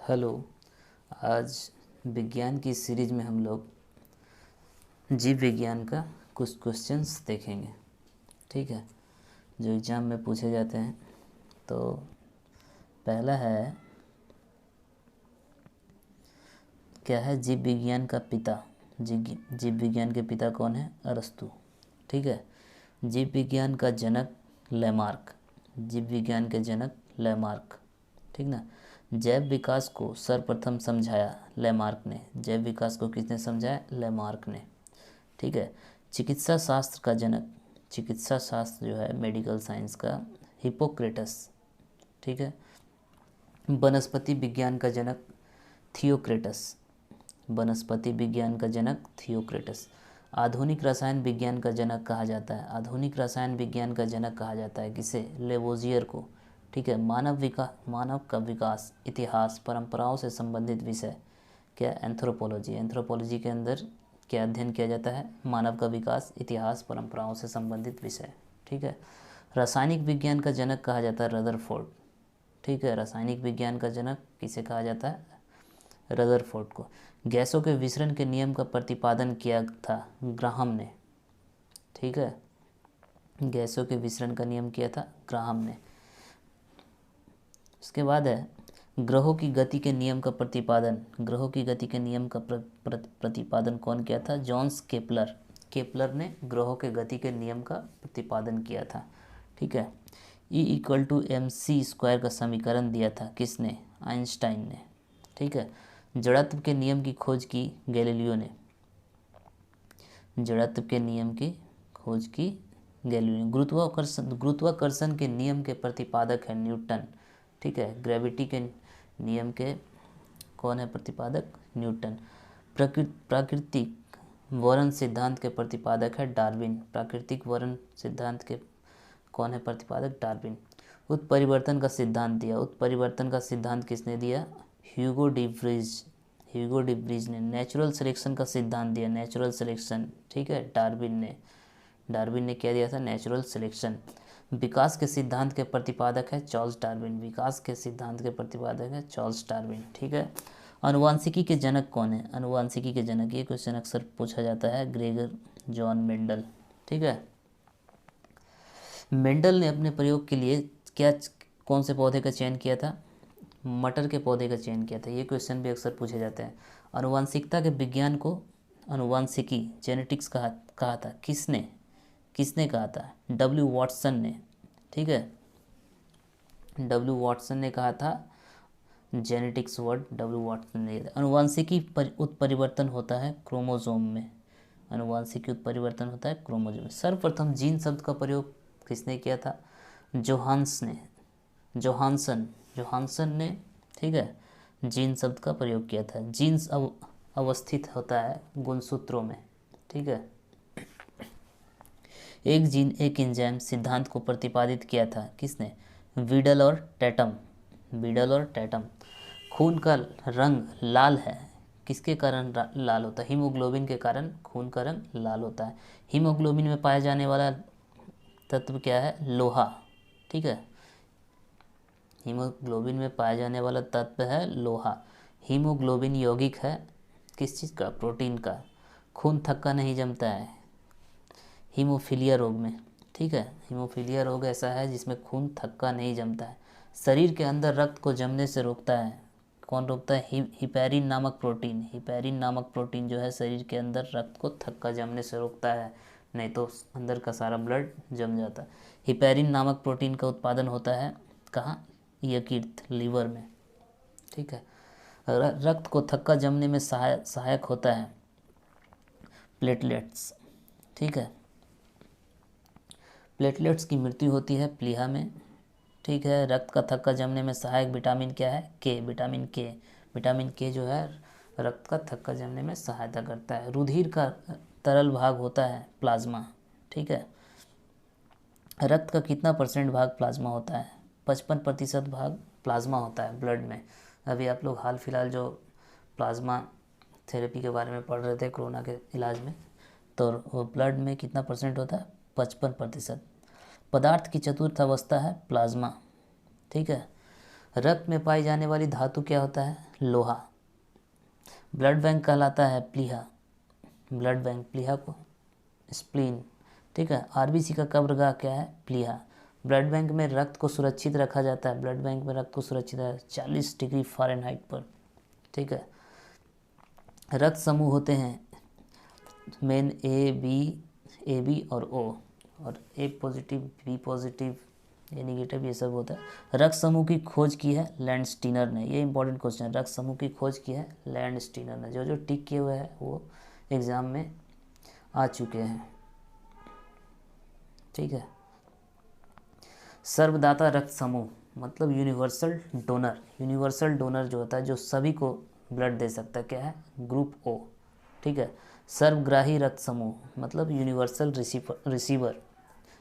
Hello. आज विज्ञान की सीरीज में हम लोग जीव विज्ञान का कुछ क्वेश्चंस देखेंगे। ठीक है, जो एग्ज़ाम में पूछे जाते हैं। तो पहला है, क्या है जीव विज्ञान का पिता? जीव विज्ञान के पिता कौन है? अरस्तु। ठीक है। जीव विज्ञान का जनक लैमार्क। जीव विज्ञान के जनक लैमार्क। ठीक ना। जैव विकास को सर्वप्रथम समझाया लैमार्क ने। जैव विकास को किसने समझाया? लैमार्क ने। ठीक है। चिकित्सा शास्त्र का जनक, चिकित्सा शास्त्र जो है मेडिकल साइंस का, हिप्पोक्रेटस। ठीक है। वनस्पति विज्ञान का जनक थियोक्रेटस। वनस्पति विज्ञान का जनक थियोक्रेटस। आधुनिक रसायन विज्ञान का जनक कहा जाता है, आधुनिक रसायन विज्ञान का जनक कहा जाता है किसे? लेवोजियर को। ठीक है। मानव का विकास, इतिहास, परंपराओं से संबंधित विषय क्या? एंथ्रोपोलॉजी। एंथ्रोपोलॉजी के अंदर क्या अध्ययन किया जाता है? मानव का विकास, इतिहास, परंपराओं से संबंधित विषय। ठीक है। रासायनिक विज्ञान का जनक कहा जाता है रदरफोर्ड। ठीक है। रासायनिक विज्ञान का जनक किसे कहा जाता है? रदरफोर्ड को। गैसों के विसरण के नियम का प्रतिपादन किया था ग्राहम ने। ठीक है। गैसों के विसरण का नियम किया था ग्राहम ने। उसके बाद है ग्रहों की गति के नियम का प्रतिपादन। ग्रहों की गति के नियम का प्रतिपादन कौन किया था? Johns Kepler. केपलर ने ग्रहों के गति के नियम का प्रतिपादन किया था। ठीक है। E=mc² का समीकरण दिया था किसने? आइंस्टाइन ने। ठीक है। जड़त्व के नियम की खोज की गैलीलियो ने। जड़त्व के नियम की खोज की गैलीलियो ने। गुरुत्वाकर्षण के नियम के प्रतिपादक है न्यूटन। ठीक है। ग्रेविटी के नियम के कौन है प्रतिपादक? न्यूटन। प्राकृतिक वर्ण सिद्धांत के प्रतिपादक है डार्विन। प्राकृतिक वर्ण सिद्धांत के कौन है प्रतिपादक? डार्विन। उत्परिवर्तन का सिद्धांत दिया। उत्परिवर्तन का सिद्धांत किसने दिया? Hugo de Vries. Hugo de Vries ने। नेचुरल सिलेक्शन का सिद्धांत दिया। नेचुरल सिलेक्शन, ठीक है, डार्विन ने। डार्विन ने क्या दिया था? Natural selection. विकास के सिद्धांत के प्रतिपादक है चार्ल्स डार्विन। विकास के सिद्धांत के प्रतिपादक है चार्ल्स डार्विन। ठीक है। अनुवांशिकी के जनक कौन है? अनुवांशिकी के जनक, ये क्वेश्चन अक्सर पूछा जाता है, ग्रेगर जॉन मेंडल। ठीक है। मेंडल ने अपने प्रयोग के लिए क्या, कौन से पौधे का चयन किया था? मटर के पौधे का चयन किया था। ये क्वेश्चन भी अक्सर पूछे जाते हैं। अनुवांशिकता के विज्ञान को अनुवांशिकी, जेनेटिक्स कहा था किसने? किसने कहा था? डब्ल्यू वाटसन ने। ठीक है। डब्ल्यू वाटसन ने कहा था जेनेटिक्स, वर्ड डब्ल्यू वाटसन ने। अनुवांशिकी उत्परिवर्तन होता है क्रोमोसोम में। अनुवांशिकी उत्परिवर्तन होता है क्रोमोसोम में। सर्वप्रथम जीन शब्द का प्रयोग किसने किया था? जोहानसन ने। ठीक है। जीन शब्द का प्रयोग किया था। जीन्स अवस्थित होता है गुणसूत्रों में। ठीक है। एक जीन एक एंजाइम सिद्धांत को प्रतिपादित किया था किसने? वीडल और टैटम। वीडल और टैटम। खून का रंग लाल है, किसके कारण लाल होता है? हीमोग्लोबिन के कारण खून का रंग लाल होता है। हीमोग्लोबिन में पाया जाने वाला तत्व क्या है? लोहा। ठीक है। हीमोग्लोबिन में पाया जाने वाला तत्व है लोहा। हीमोग्लोबिन यौगिक है किस चीज़ का? प्रोटीन का। खून थक्का नहीं जमता है हीमोफीलिया रोग में। ठीक है। हीमोफीलिया रोग ऐसा है जिसमें खून थक्का नहीं जमता है। शरीर के अंदर रक्त को जमने से रोकता है। कौन रोकता है? हिपैरिन नामक प्रोटीन। हिपैरिन नामक प्रोटीन जो है शरीर के अंदर रक्त को थक्का जमने से रोकता है, नहीं तो अंदर का सारा ब्लड जम जाता है। हिपैरिन नामक प्रोटीन का उत्पादन होता है कहाँ? यकृत, लीवर में। ठीक है। रक्त को थक्का जमने में सहायक होता है प्लेटलेट्स। ठीक है। प्लेटलेट्स की मृत्यु होती है प्लीहा में। ठीक है। रक्त का थक्का जमने में सहायक विटामिन क्या है? के। विटामिन के। विटामिन के जो है रक्त का थक्का जमने में सहायता करता है। रुधिर का तरल भाग होता है प्लाज्मा। ठीक है। रक्त का कितना % भाग प्लाज्मा होता है? 55% भाग प्लाज्मा होता है ब्लड में। अभी आप लोग हाल फिलहाल जो प्लाज्मा थेरेपी के बारे में पढ़ रहे थे कोरोना के इलाज में, तो वो ब्लड में कितना % होता है? 55%। पदार्थ की चतुर्थ अवस्था है प्लाज्मा। ठीक है। रक्त में पाई जाने वाली धातु क्या होता है? लोहा। ब्लड बैंक कहलाता है प्लीहा, ब्लड बैंक प्लीहा को स्प्लीन, ठीक है। आरबीसी का कब्रगाह क्या है? प्लीहा। ब्लड बैंक में रक्त को सुरक्षित रखा जाता है, ब्लड बैंक में रक्त को सुरक्षित है 40 डिग्री फ़ारेनहाइट पर, ठीक है। रक्त समूह होते हैं मेन ए बी और ओ, और ए पॉजिटिव बी पॉजिटिव ए निगेटिव ये सब होता है। रक्त समूह की खोज की है लैंडस्टीनर ने, ये इंपॉर्टेंट क्वेश्चन है। रक्त समूह की खोज की है लैंडस्टीनर ने। जो जो टिक किए हुए हैं वो एग्ज़ाम में आ चुके हैं, ठीक है। सर्वदाता रक्त समूह मतलब यूनिवर्सल डोनर, यूनिवर्सल डोनर जो होता है जो सभी को ब्लड दे सकता है, क्या है? ग्रुप ओ, ठीक है। सर्वग्राही रक्त समूह मतलब यूनिवर्सल रिसीवर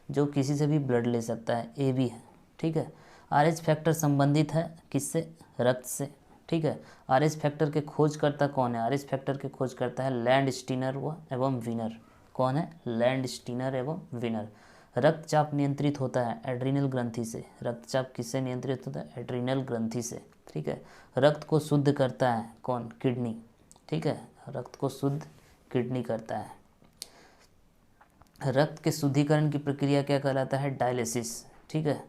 जो किसी से भी ब्लड ले सकता है, ए बी है, ठीक है। आरएच फैक्टर संबंधित है किससे? रक्त से, ठीक है। आरएच फैक्टर के खोजकर्ता कौन है? आरएच फैक्टर के खोजकर्ता है लैंडस्टीनर व एवं विनर। कौन है? लैंडस्टीनर एवं विनर। रक्तचाप नियंत्रित होता है एड्रीनल ग्रंथि से। रक्तचाप किससे नियंत्रित होता है? एड्रीनल ग्रंथि से, ठीक है। रक्त को शुद्ध करता है कौन? किडनी, ठीक है। रक्त को शुद्ध किडनी करता है। रक्त के शुद्धिकरण की प्रक्रिया क्या कहलाता है? डायलिसिस, ठीक है,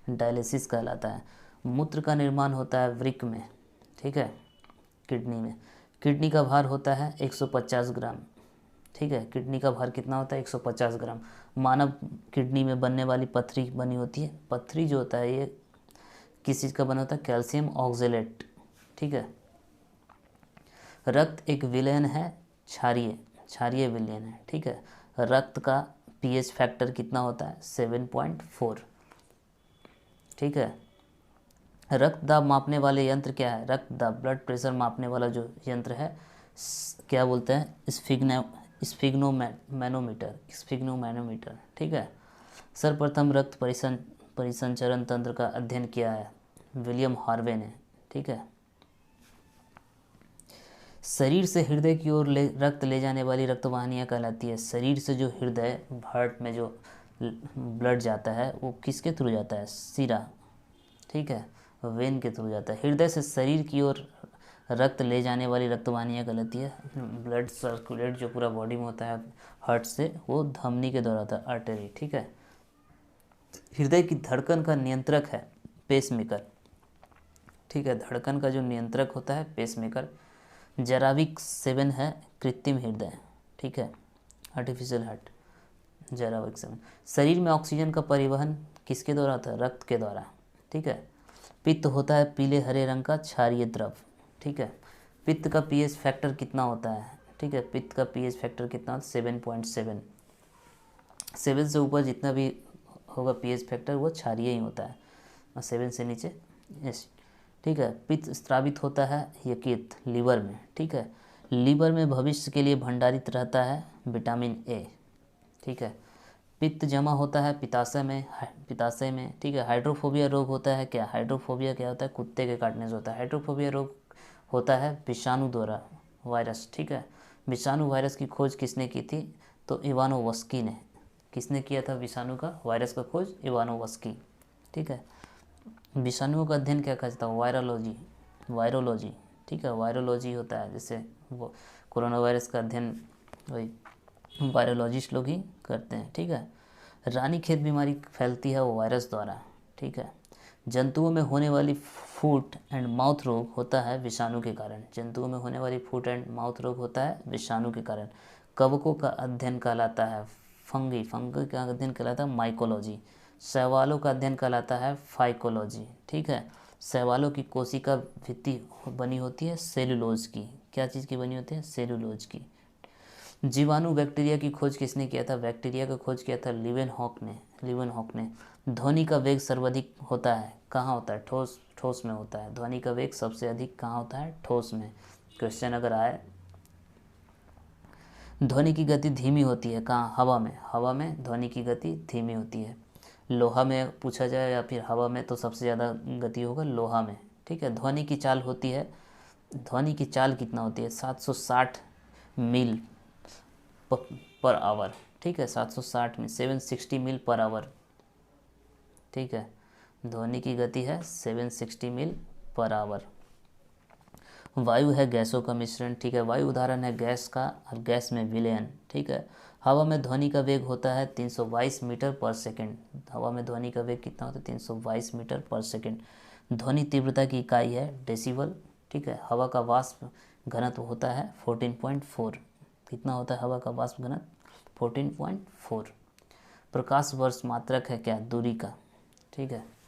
डायलिसिस कहलाता है। मूत्र का निर्माण होता है वृक्क में, ठीक है, किडनी में। किडनी का भार होता है 150 ग्राम, ठीक है। किडनी का भार कितना होता है? 150 ग्राम। मानव किडनी में बनने वाली पथरी बनी होती है, पथरी जो होता है ये किस चीज़ का बना होता है? कैल्शियम ऑक्जेलेट, ठीक है। रक्त एक विलयन है, क्षारीय विलयन है, ठीक है। रक्त का पीएच फैक्टर कितना होता है? 7.4, ठीक है। रक्त दाब मापने वाले यंत्र क्या है? रक्त दाब ब्लड प्रेशर मापने वाला जो यंत्र है क्या बोलते हैं? स्फिग्नोमैनोमीटर, ठीक है। सर्वप्रथम रक्त परिसंचरण तंत्र का अध्ययन किया है विलियम हार्वे ने, ठीक है। शरीर से हृदय की ओर रक्त ले जाने वाली रक्तवाहिनियाँ कहलाती है। शरीर से जो हृदय हार्ट में जो ब्लड जाता है वो किसके थ्रू जाता है? शिरा, ठीक है, वेन के थ्रू जाता है। हृदय से शरीर की ओर रक्त ले जाने वाली रक्तवाहिनियाँ कहलाती है ब्लड सर्कुलेट जो पूरा बॉडी में होता है हार्ट से, वो धमनी के द्वारा होता है, आर्टरी, ठीक है। हृदय की धड़कन का नियंत्रक है पेसमेकर, ठीक है। धड़कन का जो नियंत्रक होता है पेसमेकर। जराविक 7 है कृत्रिम हृदय, ठीक है, आर्टिफिशियल हार्ट, जराविक 7। शरीर में ऑक्सीजन का परिवहन किसके द्वारा होता है? रक्त के द्वारा, ठीक है। पित्त होता है पीले हरे रंग का क्षारीय द्रव, ठीक है। पित्त का पीएच फैक्टर कितना होता है? ठीक है, पित्त का पीएच फैक्टर कितना? 7.7। 7 से ऊपर जितना भी होगा पीएच फैक्टर वो क्षारीय ही होता है, और 7 से नीचे एसिड, ठीक है। पित्त स्रावित होता है यकृत लीवर में, ठीक है। लीवर में भविष्य के लिए भंडारित रहता है विटामिन ए, ठीक है। पित्त जमा होता है पित्ताशय में, ठीक है। हाइड्रोफोबिया रोग होता है क्या? हाइड्रोफोबिया क्या होता है? कुत्ते के काटने से होता है। हाइड्रोफोबिया रोग होता है विषाणु द्वारा, वायरस, ठीक है। विषाणु वायरस की खोज किसने की थी? तो इवानोवस्की ने। किसने किया था विषाणु का वायरस का खोज? इवानोवस्की, ठीक है। विषाणुओं का अध्ययन क्या कहता है? वायरोलॉजी, ठीक है। वायरोलॉजी होता है जैसे वो कोरोना वायरस का अध्ययन वही वायरोलॉजिस्ट लोग ही करते हैं, ठीक है। रानीखेत बीमारी फैलती है वो वायरस द्वारा, ठीक है। जंतुओं में होने वाली फूट एंड माउथ रोग होता है विषाणु के कारण। जंतुओं में होने वाली फूट एंड माउथ रोग होता है विषाणु के कारण। कवकों का अध्ययन कहलाता है फंगी का अध्ययन कहलाता है माइकोलॉजी। शैवालों का अध्ययन कहलाता है फाइकोलॉजी, ठीक है। शैवालों की कोशिका भित्ति बनी होती है सेलुलोज की। क्या चीज़ की बनी होती है? सेलुलोज की। जीवाणु बैक्टीरिया की खोज किसने किया था? बैक्टीरिया का खोज किया था लीवेनहॉक ने। ध्वनि का वेग सर्वाधिक होता है कहाँ होता है? ठोस में होता है। ध्वनि का वेग सबसे अधिक कहाँ होता है? ठोस में। क्वेश्चन अगर आए, ध्वनि की गति धीमी होती है कहाँ? हवा में ध्वनि की गति धीमी होती है। लोहा में पूछा जाए या फिर हवा में तो सबसे ज़्यादा गति होगा लोहा में, ठीक है। ध्वनि की चाल कितना होती है? 760 मील पर आवर, ठीक है। 760 में 760 मील पर आवर, ठीक है। ध्वनि की गति है 760 मील पर आवर। वायु है गैसों का मिश्रण, ठीक है। वायु उदाहरण है गैस का और गैस में विलयन, ठीक है। हवा में ध्वनि का वेग होता है 322 मीटर पर सेकंड। हवा में ध्वनि का वेग कितना होता है? 322 मीटर पर सेकंड। ध्वनि तीव्रता की इकाई है डेसिबल, ठीक है। हवा का वाष्प घनत्व होता है 14.4। कितना होता है हवा का वाष्प घनत्व? 14.4। प्रकाश वर्ष मात्रक है क्या? दूरी का, ठीक है।